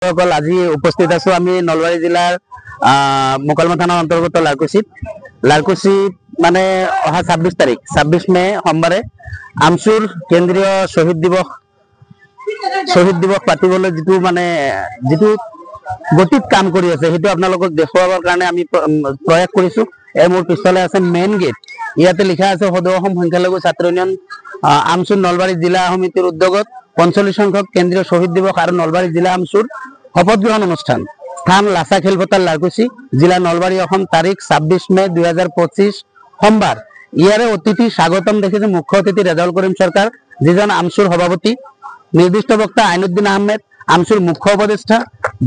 সকল আজি উপস্থিত আছো আমি নলবাৰী জিলাৰ মোকালমা থানাৰ অন্তৰ্গত লাৰকুছিত মানে অহা 26 তাৰিখ 26 মে সোমবাৰে আমচুৰ কেন্দ্ৰীয় শ্বহীদ দিৱস পাতিবলৈ যিটো গতিত কাম কৰি আছে সেইটো আপোনালোকক দেখুৱাবৰ কাৰণে আমি প্ৰয়াস কৰিছো। মোৰ পিছফালে আছে মেইন গেট, ইয়াতে লিখা আছে সদৌ অসম সংখ্যালঘু ছাত্ৰ ইউনিয়ন আমচুৰ নলবাৰী জিলা সমিতিৰ উদ্যোগত 45 সংখ্যক কেন্দ্ৰীয় শ্বহীদ দিৱস আৰু নলবাৰী জিলা আমচুৰ শপত গ্ৰহণ অনুষ্ঠান। স্থান লাচা খেলপথাৰ লাৰকুছি, জিলা নলবাৰী, অসম। তাৰিখ 26 মে 2025 সোমবাৰ। ইয়াৰে অতিথি স্বাগতম দেখিছে মুখ্য অতিথি ৰেজাউল কৰিম চৰকাৰ, যিজন আমচুৰ সভাপতি। নিৰ্দিষ্ট বক্তা আইনুদ্দিন আহমেদ, আমচুৰ মুখ্য উপদেষ্টা।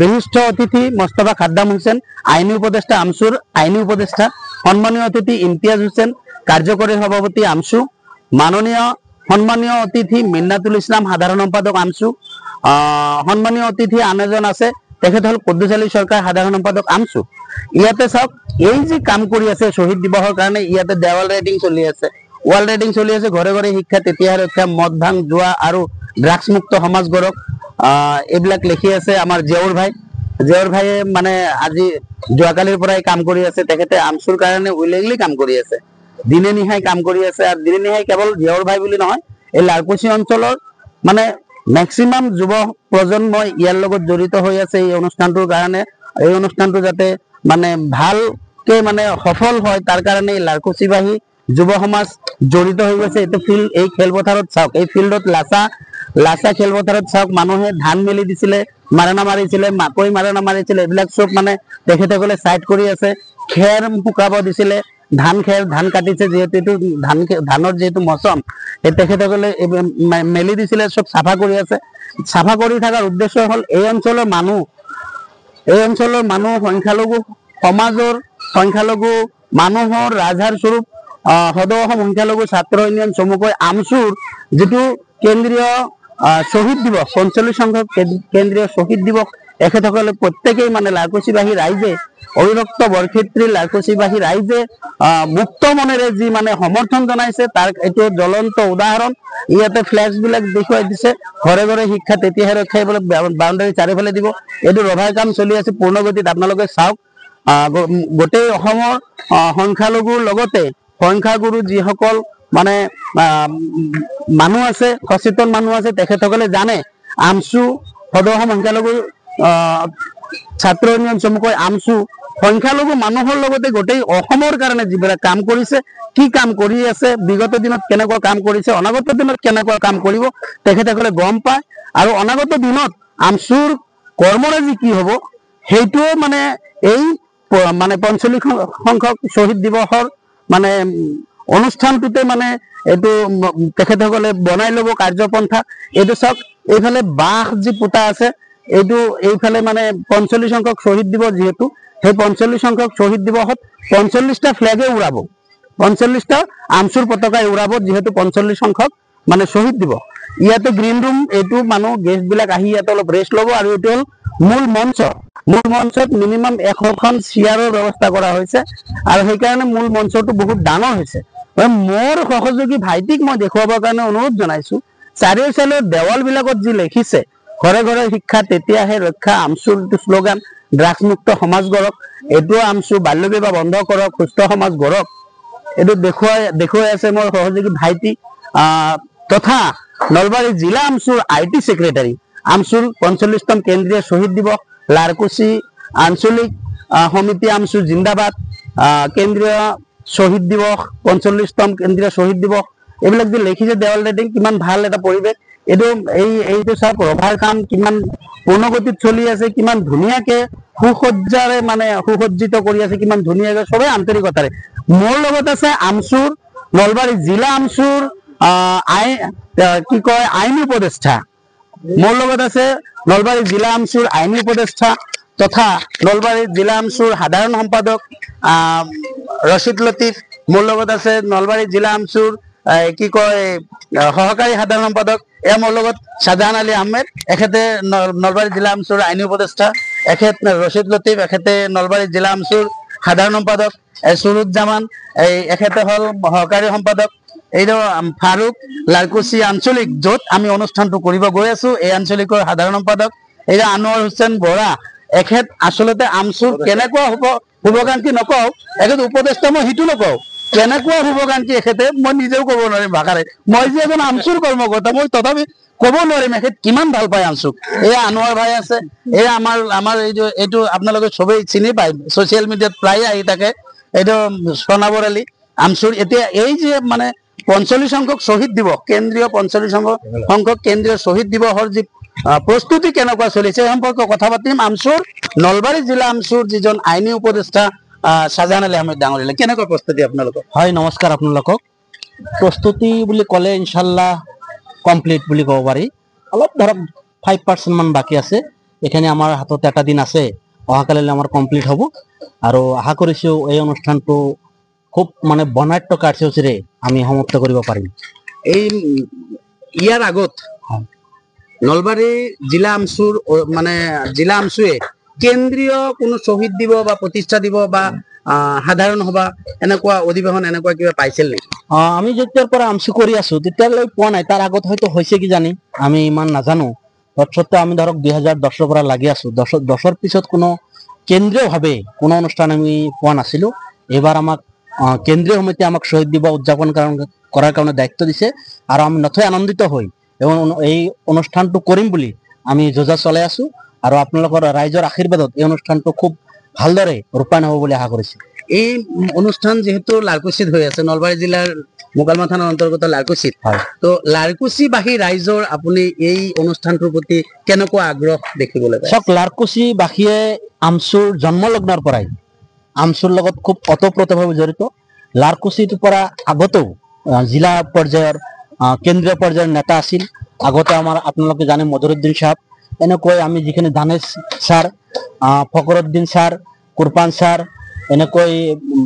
বিশিষ্ট অতিথি মোস্তফা খাদ্দাম হুছেইন, আইনী উপদেষ্টা আমচুৰ আইনী উপদেষ্টা। সন্মানীয় অতিথি ইমতিয়াজ হুছেইন, কাৰ্যকৰী সভাপতি আমচু। সন্মানীয় অতিথি মিন্নাতুল ইছলাম, সাধাৰণ সম্পাদক আমচু। সন্মানীয় অতিথি আন এজন আছে, তেখেত হল কুদ্দুছ আলী চৰকাৰ, সাধাৰণ সম্পাদক আমচু। ইয়াতে চাওক, এই যে কাম কৰি আছে শ্বহীদ দিৱসৰ কাৰণে, ইয়াতে দেৱাল ৰাইডিং চলি আছে, ৱাল ৰাইডিং চলি আছে। ঘৰে ঘৰে শিক্ষা তেতিয়াহে ৰক্ষা, মদ ভাং জুৱা আৰু ড্ৰাগছ মুক্ত সমাজ গঢ়ক, এইবিলাক লিখি আছে আমাৰ জিয়াউৰ ভাইয়ে মানে আজি যোৱাকালিৰ পৰাই কাম কৰি আছে। তেখেতে আমচুৰ কাৰণে উইলেগলি কাম কৰি আছে, দিনে নিশাই কাম কৰি আছে। আৰু দিনে নিশাই কেৱল জিয়াউৰ ভাই বুলি নহয়, এই লাৰকুছি অঞ্চলৰ মানে মেক্সিমাম যুৱ প্ৰজন্মই ইয়াৰ লগত জড়িত হৈ আছে এই অনুষ্ঠানটোৰ কাৰণে। এই অনুষ্ঠানটো যাতে মানে ভালকে মানে সফল হয়, তাৰ কাৰণে লাৰকুছিবাসী যুৱ সমাজ জড়িত হৈ গৈছে। এইটো ফিল্ড, এই খেলপথাৰত চাওক, এই ফিল্ডত লাচা খেলপথাৰত চাওক, মানুহে ধান মেলি দিছিলে, মাৰণা মাৰিছিলে, মাকৈ মাৰণা মাৰিছিলে, এইবিলাক চব মানে তেখেতসকলে চাইড কৰি আছে। খেৰ শুকাব দিছিলে, ধান কাটিছে, যিহেতু এইটো ধানৰ যিহেতু মৌচম, তেখেতসকলে মেলি দিছিলে, চব চাফা কৰি আছে। চাফা কৰি থকাৰ উদ্দেশ্য হল এই অঞ্চলৰ মানুহ সংখ্যালঘু সমাজৰ মানুহৰ ৰাজহাড় স্বৰূপ সদৌ অসম সংখ্যালঘু ছাত্ৰ ইউনিয়ন চমুকৈ আমচুৰ যিটো কেন্দ্ৰীয় শ্বহীদ দিৱস, 45 সংখ্যক কেন্দ্ৰীয় শ্বহীদ দিৱস, এখেতসকলে প্ৰত্যেকেই মানে লাৰকুছিবাসী ৰাইজে, অবিভক্ত বৰক্ষেত্ৰী লাৰকুছিবাসী ৰাইজে মুক্ত মনেৰে যি মানে সমৰ্থন জনাইছে, তাৰ এইটো জ্বলন্ত উদাহৰণ। ইয়াতে ফ্লেক্স বিলাক দেখুৱাই দিছে, ঘৰে ঘৰে শিক্ষা তেতিয়াহে ৰক্ষা, বাউণ্ডাৰী চাৰিওফালে দিব। এইটো ৰভাৰ কাম চলি আছে পূৰ্ণগতিত, আপোনালোকে চাওক। গোটেই অসমৰ সংখ্যালঘুৰ লগতে সংখ্যাগুৰু যিসকল মানে মানুহ আছে, সচেতন মানুহ আছে, তেখেতসকলে জানে আমচু সদৌ অসম সংখ্যালঘু ছাত্ৰ ইউনিয়ন চমুকৈ আমচু সংখ্যালঘু মানুহৰ লগতে গোটেই অসমৰ কাৰণে যিবিলাক কাম কৰিছে, কি কাম কৰি আছে, বিগত দিনত কেনেকুৱা কাম কৰিছে, অনাগত দিনত কেনেকুৱা কাম কৰিব, তেখেতসকলে গম পায়। আৰু অনাগত দিনত আমচুৰ কৰ্মৰাজি কি হব, সেইটোও মানে এই মানে 45 সংখ্যক শ্বহীদ দিৱসৰ মানে অনুষ্ঠানটোতে মানে এইটো তেখেতসকলে বনাই লব কাৰ্যপন্থা। এইটো চাওক, এইফালে বাঁহ যি পোতা আছে, এইফালে মানে 45 সংখ্যক শ্বহীদ দিৱস, যিহেতু সেই 45 সংখ্যক শ্বহীদ দিৱসত 45টা ফ্লেগে উৰাব, 45টা আমচুৰ পতাকাই উৰাব, যিহেতু 45 সংখ্যক মানে শ্বহীদ দিৱস। ইয়াতে গ্ৰীণ ৰুম, এইটো মানুহ গেষ্ট বিলাক আহি ইয়াতে অলপ ৰেষ্ট ল'ব। আৰু এইটো হল মূল মঞ্চত মিনিমাম 100খন চেয়াৰৰ ব্যৱস্থা কৰা হৈছে, আৰু সেইকাৰণে মূল মঞ্চটো বহুত ডাঙৰ হৈছে। মোৰ সহযোগী ভাইটিক মই দেখুৱাবৰ কাৰণে অনুৰোধ জনাইছো, চাৰিওফালে দেৱাল বিলাকত যি লিখিছে ঘৰে ঘৰে শিক্ষা তেতিয়াহে ৰক্ষা, আমচুৰ শ্লোগান, ড্ৰাগছ মুক্ত সমাজ গঢ়ক, এইটো আমচু, বাল্য বিবাহ বন্ধ কৰক, সুস্থ সমাজ গঢ়ক, এইটো দেখুৱাই আছে মোৰ সহযোগী ভাইটি তথা নলবাৰী জিলা আমচুৰ IT ছেক্ৰেটাৰী। আমচুৰ 45তম কেন্দ্ৰীয় শ্বহীদ দিৱস, লাৰকুছি আঞ্চলিক সমিতি আমচু জিন্দাবাদ, কেন্দ্ৰীয় শ্বহীদ দিৱস, 45তম কেন্দ্ৰীয় শ্বহীদ দিৱস, এইবিলাক যে লিখিছে দেৱাল ৰাইডিং, কিমান ভাল এটা পৰিৱেশ। এইটো চাওক, ৰভাৰ কাম কিমান পূৰ্ণগতিত চলি আছে, কিমান ধুনীয়াকে সুসজ্জাৰে মানে সুসজ্জিত কৰি আছে, কিমান ধুনীয়াকে, সবে আন্তৰিকতাৰে। মোৰ লগত আছে আমচুৰ নলবাৰী জিলা আমচুৰ আইনী উপদেষ্টা, মোৰ লগত আছে নলবাৰী জিলা আমচুৰ আইনী উপদেষ্টা তথা নলবাৰী জিলা আমচুৰ সাধাৰণ সম্পাদক ৰচিদ লতিফ, মোৰ লগত আছে নলবাৰী জিলা আমচুৰ সহকাৰী সাধাৰণ সম্পাদক, মোৰ লগত শাহজাহান আলী আহমেদ, এখেতে নলবাৰী জিলা আমচুৰ আইনী উপদেষ্টা, এখেত ৰচিদ লতিফ, এখেতে নলবাৰী জিলা আমচুৰ সাধাৰণ সম্পাদক, সুৰুজ্জামান, এখেতে হল সহকাৰী সম্পাদক, এইটো ফাৰুক, লাৰকুছি আঞ্চলিক, য'ত আমি অনুষ্ঠানটো কৰিব গৈ আছো, এই আঞ্চলিকৰ সাধাৰণ সম্পাদক, এই যে আনোয়াৰ হোসেন বৰা এখেত আচলতে আমচুৰ কেনেকুৱা শুভাকাংক্ষী নকওঁ, এখেত উপদেষ্টা মই সিটো নকওঁ, কেনেকুৱা শুভাকাংক্ষী এখেতে মই নিজেও ক'ব নোৱাৰিম ভাষাৰে। মই যে এজন আমচুৰ কৰ্মকৰ্তা মই তথাপি ক'ব নোৱাৰিম এখেত কিমান ভাল পায় আমচুক। এয়া আনোৱাৰ ভাই আছে, এয়া আমাৰ এইটো আপোনালোকে চবেই চিনি পায়, ছচিয়েল মিডিয়াত প্ৰায়ে আহি থাকে, এইটো সোণাবৰ আলী আমচুৰ। এতিয়া এই যে মানে 45 সংখ্যক শ্বহীদ দিৱস, কেন্দ্ৰীয় 45 সংখ্যক কেন্দ্ৰীয় শ্বহীদ দিৱসৰ যি প্ৰস্তুতি কেনেকুৱা চলিছে এই সম্পৰ্কে কথা পাতিম। আমচুৰ নলবাৰী জিলা আমচুৰ যিজন আইনী উপদেষ্টা শ্বাহজাহান আলী আহমেদ ডাঙৰীয়া, কেনেকুৱা প্ৰস্তুতি আপোনালোকৰ? হয়, নমস্কাৰ আপোনালোকক। প্ৰস্তুতি বুলি ক'লে ইনশাল্লাহ কমপ্লিট বুলি ক'ব পাৰি। অলপ ধৰক 5% মান বাকী আছে। এখানে আমাৰ হাতত এটা দিন আছে, অহাকালিলৈ আমাৰ কমপ্লিট হ'ব আৰু আশা কৰিছোঁ এই অনুষ্ঠানটো খুব মানে বৰ্ণাঢ্য কাৰ্যসূচীৰে আমি সমাপ্ত কৰিব পাৰিম। এই ইয়াৰ আগত নলবাৰী জিলা আমচুৰ মানে জিলা আমচুৱে কেন্দ্ৰীয় কোনো শ্বহীদ দিব বা প্ৰতিষ্ঠা দিব বা সাধাৰণ সভা এনেকুৱা অধিৱেশন এনেকুৱা কিবা পাইছিল নেকি? আমি যেতিয়াৰ পৰা আমচু কৰি আছো তেতিয়ালৈ পোৱা নাই, তাৰ আগত হয়তো হৈছে কি জানি আমি ইমান নাজানো। তৎসত্ত্বেও আমি ধৰক 2010ৰ পৰা লাগি আছো, 10ৰ পিছত কোনো কেন্দ্ৰীয়ভাৱে কোনো অনুষ্ঠান আমি পোৱা নাছিলো। এইবাৰ আমাক কেন্দ্ৰীয় সমিতিয়ে আমাক শ্বহীদ দিৱস উদযাপন কৰাৰ কাৰণে দায়িত্ব দিছে আৰু আমি নথৈ আনন্দিত হৈ এই অনুষ্ঠানটো কৰিম বুলি আমি যোজা চলাই আছো আৰু আপোনালোকৰ ৰাইজৰ আশীৰ্বাদত এই অনুষ্ঠানটো খুব ভালদৰে ৰূপায়ণ হ'ব বুলি আশা কৰিছো। এই অনুষ্ঠান যিহেতু লাৰকুছিত হৈ আছে, নলবাৰী জিলাৰ মোকালমা থানাৰ অন্তৰ্গত লাৰকুছিত, তো লাৰকুছিবাসী ৰাইজৰ আপুনি এই অনুষ্ঠানটোৰ প্ৰতি কেনেকুৱা আগ্ৰহ দেখিবলৈ পায়? চাওক, লাৰকুছিবাসীয়ে আমচুৰ জন্মলগ্নৰ পৰাই আমচুৰ লগত খুব ওতঃপ্ৰোতভাৱে জড়িত। লাৰকুছিৰ পৰা আগতেও জিলা পৰ্যায়ৰ কেন্দ্ৰীয় পৰ্যায়ৰ নেতা আছিল। আগতে আমাৰ আপোনালোকে জানে মধুৰুদ্দিন সাহেব, এনেকৈ আমি যিখিনি Danesh sir, Fakhruddin sir, Kurpan sir, এনেকৈ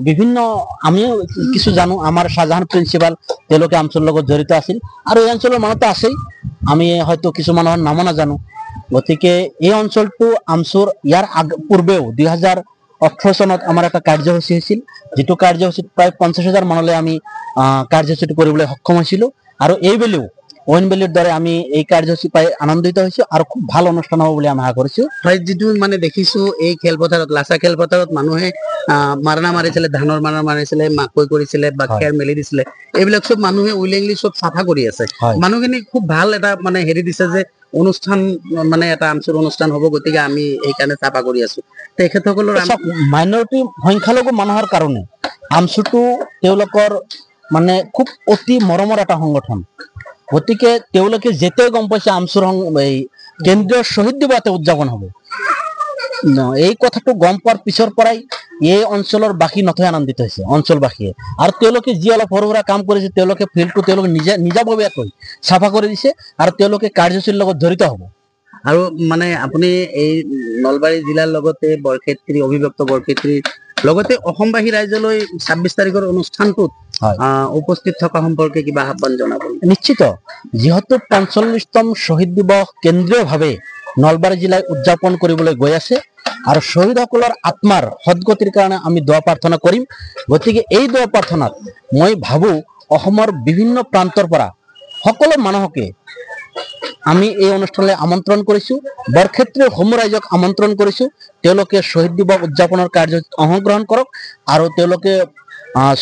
বিভিন্ন আমিও কিছু জানো। আমাৰ শ্বাহজাহান প্ৰিন্সিপাল তেওঁলোকে আমচুৰ লগত জড়িত আছিল আৰু এই অঞ্চলৰ মানুহতো আছেই, আমি হয়তো কিছু মানুহৰ নামো নাজানো। গতিকে এই অঞ্চলটো আমচুৰ ইয়াৰ পূৰ্বেও 2018 চনত আমাৰ এটা কাৰ্যসূচী হৈছিল, যিটো কাৰ্যসূচীত প্ৰায় 50,000 মানলৈ আমি কাৰ্যসূচীটো কৰিবলৈ সক্ষম হৈছিলো আৰু এইবেলিও ঐনবেলিৰ দৰে আমি এই কাৰ্যসূচী পাই আনন্দিত হৈছো আৰু খুব ভাল অনুষ্ঠান হ'ব বুলি আমি আশা কৰিছো। হয়, যিটো মানে দেখিছো এই খেলপথাৰত, লাচা খেলপথাৰত মানুহে মাৰণা মাৰিছিলে, ধানৰ মাৰণা মাৰিছিলে, মাকৈ কৰিছিলে বা খেৰ মেলি দিছিলে, এইবিলাক চব মানুহে উইলিংলি চব চাফা কৰি আছে। মানুহখিনি খুব ভাল এটা মানে হেৰি দিছে যে অনুষ্ঠান মানে এটা আমচুৰ অনুষ্ঠান হ'ব, গতিকে আমি এইকাৰণে চাফা কৰি আছো। তেখেতসকলৰ মাইনৰিটি সংখ্যালঘু মানুহৰ কাৰণে আমচুটো তেওঁলোকৰ মানে খুব অতি মৰমৰ এটা সংগঠন। গতিকে তেওঁলোকে যেতিয়াই গম পাইছে আমচুৰ এই কেন্দ্ৰীয় শ্বহীদ দিৱস এটা উদযাপন হ'ব, এই কথাটো গম পোৱাৰ পিছৰ পৰাই এই অঞ্চলৰ বাসী নথৈ আনন্দিত হৈছে অঞ্চলবাসীয়ে। আৰু তেওঁলোকে যি অলপ সৰু সুৰা কাম কৰিছে, তেওঁলোকে ফিল্ডটো তেওঁলোকে নিজাববীয়াকৈ চাফা কৰি দিছে আৰু তেওঁলোকে কাৰ্যসূচীৰ লগত জড়িত হ'ব। আৰু মানে আপুনি এই নলবাৰী জিলাৰ লগতে বৰক্ষেত্ৰী, অবিভক্ত বৰক্ষেত্ৰীৰ লগতে অসমবাসী ৰাইজলৈ 26 তাৰিখৰ অনুষ্ঠানটোত উপস্থিত থকা সম্পৰ্কে কিবা আহ্বান জনাব? নিশ্চিত, যিহেতু 45তম শ্বহীদ দিৱস কেন্দ্ৰীয়ভাৱে নলবাৰী জিলাই উদযাপন কৰিবলৈ গৈ আছে আৰু শ্বহীদসকলৰ আত্মাৰ সদগতিৰ কাৰণে আমি দোৱা প্ৰাৰ্থনা কৰিম। গতিকে এই দোৱা প্ৰাৰ্থনাত মই ভাবো অসমৰ বিভিন্ন প্ৰান্তৰ পৰা সকলো মানুহকে আমি এই অনুষ্ঠানলৈ আমন্ত্ৰণ কৰিছো, বৰক্ষেত্ৰীৰ সমূহ ৰাইজক আমন্ত্ৰণ কৰিছো। তেওঁলোকে শ্বহীদ দিৱস উদযাপনৰ কাৰ্যসূচীত অংশগ্ৰহণ কৰক আৰু তেওঁলোকে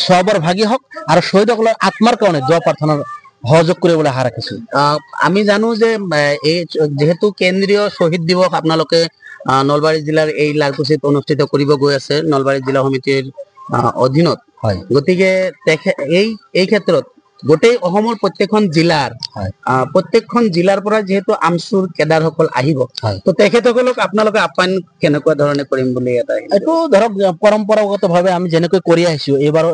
সবৰ ভাগী হওক আৰু শ্বহীদসকলৰ আত্মাৰ কাৰণে দোৱা প্ৰাৰ্থনাৰ সহযোগ কৰিবলৈ আশা ৰাখিছো। আমি জানো যে এই যেহেতু কেন্দ্ৰীয় শ্বহীদ দিৱস আপোনালোকে নলবাৰী জিলাৰ এই লাৰকুছিত অনুষ্ঠিত কৰিব গৈ আছে নলবাৰী জিলা সমিতিৰ অধীনত, গতিকে এই ক্ষেত্ৰত গোটেই অসমৰ প্ৰত্যেকখন জিলাৰ পৰা যিহেতু আমচুৰ কেডাৰসকল আহিব, তো তেখেতসকলক আপোনালোকে আপ্যায়ন কেনেকুৱা ধৰণে কৰিম বুলি এইটো ধৰক পৰম্পৰাগতভাৱে আমি যেনেকৈ কৰি আহিছো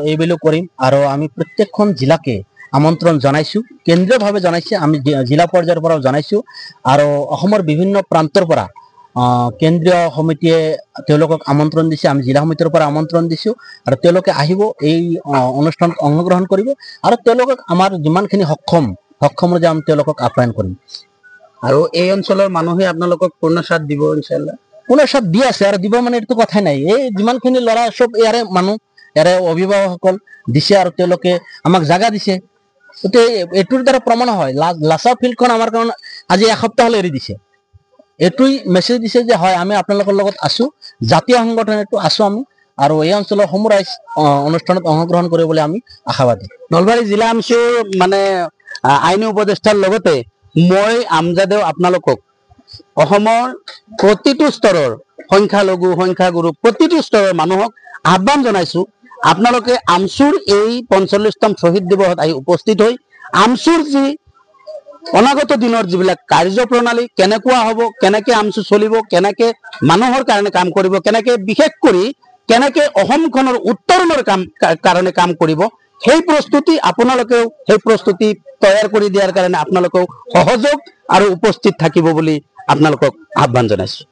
এইবেলিও কৰিম আৰু আমি প্ৰত্যেকখন জিলাকে আমন্ত্ৰণ জনাইছো, কেন্দ্ৰীয়ভাৱে জনাইছে, আমি জিলা পৰ্যায়ৰ পৰাও জনাইছো আৰু অসমৰ বিভিন্ন প্ৰান্তৰ পৰা কেন্দ্ৰীয় সমিতিয়ে তেওঁলোকক আমন্ত্ৰণ দিছে, আমি জিলা সমিতিৰ পৰা আমন্ত্ৰণ দিছো আৰু তেওঁলোকে আহিব, এই অনুষ্ঠানত অংশগ্ৰহণ কৰিব আৰু তেওঁলোকক আমাৰ যিমানখিনি সক্ষম অনুযায়ী আমি তেওঁলোকক আপ্যায়ন কৰিম। আৰু এই অঞ্চলৰ মানুহে আপোনালোকক পূৰ্ণ সাথ দিব ইনশাআল্লাহ? পূৰ্ণ সাথ দি আছে আৰু দিব মানে এইটো কথাই নাই। এই যিমানখিনি ল'ৰা চব ইয়াৰে মানুহ, ইয়াৰে অভিভাৱকসকল দিছে আৰু তেওঁলোকে আমাক জাগা দিছে। গতিকে এইটোৰ দ্বাৰা প্ৰমাণ হয় লাচা ফিল্ডখন আমাৰ কাৰণে আজি এসপ্তাহলৈ এৰি দিছে। এইটোই মেছেজ দিছে যে হয় আমি আপোনালোকৰ লগত আছো, জাতীয় সংগঠনটো আছো আমি, আৰু এই অঞ্চলৰ সমূহ ৰাইজ অনুষ্ঠানত অংশগ্ৰহণ কৰিবলৈ আমি আশাবাদী। নলবাৰী জিলা আমচুৰ মানে আইনী উপদেষ্টাৰ লগতে মই আমজাদেও আপোনালোকক অসমৰ প্ৰতিটো স্তৰৰ সংখ্যালঘু সংখ্যাগুৰু প্ৰতিটো স্তৰৰ মানুহক আহ্বান জনাইছো, আপোনালোকে আমচুৰ এই ৪৫তম শ্বহীদ দিৱসত আহি উপস্থিত হৈ আমচুৰ যি অনাগত দিনৰ যিবিলাক কাৰ্যপ্ৰণালী কেনেকুৱা হ'ব, কেনেকে আমচু চলিব, কেনেকে মানুহৰ কাৰণে কাম কৰিব, কেনেকে বিশেষ কৰি কেনেকে অসমখনৰ উত্তৰণৰ কাৰণে কাম কৰিব, সেই প্ৰস্তুতি আপোনালোকেও সেই প্ৰস্তুতি তৈয়াৰ কৰি দিয়াৰ কাৰণে আপোনালোকেও সহযোগ আৰু উপস্থিত থাকিব বুলি আপোনালোকক আহ্বান জনাইছো।